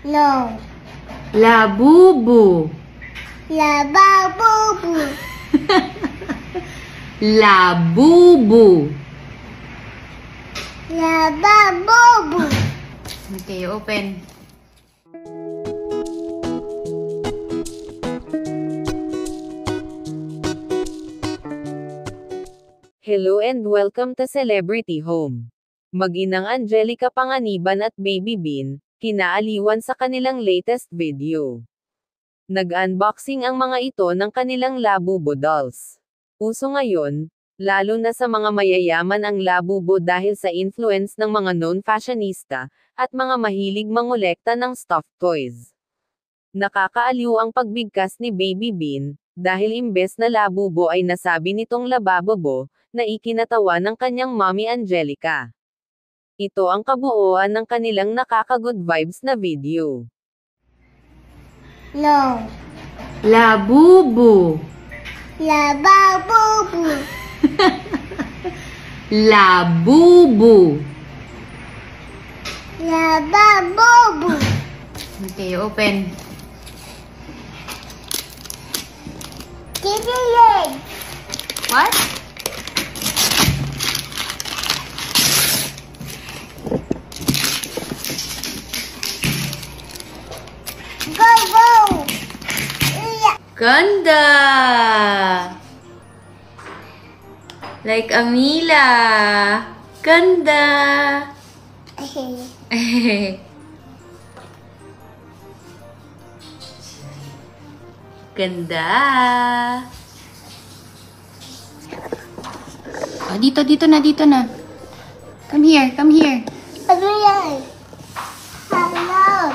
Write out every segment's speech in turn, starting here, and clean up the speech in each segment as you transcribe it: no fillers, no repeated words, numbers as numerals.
No. Labubu. Lababubu. Labubu. Lababubu. Okay, open. Hello and welcome to Celebrity Home. Mag-inang Angelica Panganiban at Baby Bean, kinaaliwan sa kanilang latest video. Nag-unboxing ang mga ito ng kanilang Labubu dolls. Uso ngayon, lalo na sa mga mayayaman ang Labubu dahil sa influence ng mga known fashionista, at mga mahilig mangolekta ng stuffed toys. Nakakaaliw ang pagbigkas ni Baby Bean, dahil imbes na Labubu ay nasabi nitong Lababobo, na ikinatawa ng kanyang mommy Angelica. Ito ang kabuuan ng kanilang nakaka-good vibes na video. No. Labubu. Lababubu. Labubu. Lababubu. Okay, open. Kikilig. What? Go, go. Yeah. Ganda! Like Amila. Ganda! Ganda! Oh, dito na. Come here. Ano yan? Halog.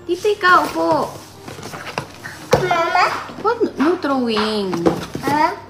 Dito ikaw, upo. Mama? What? No throwing. Ha?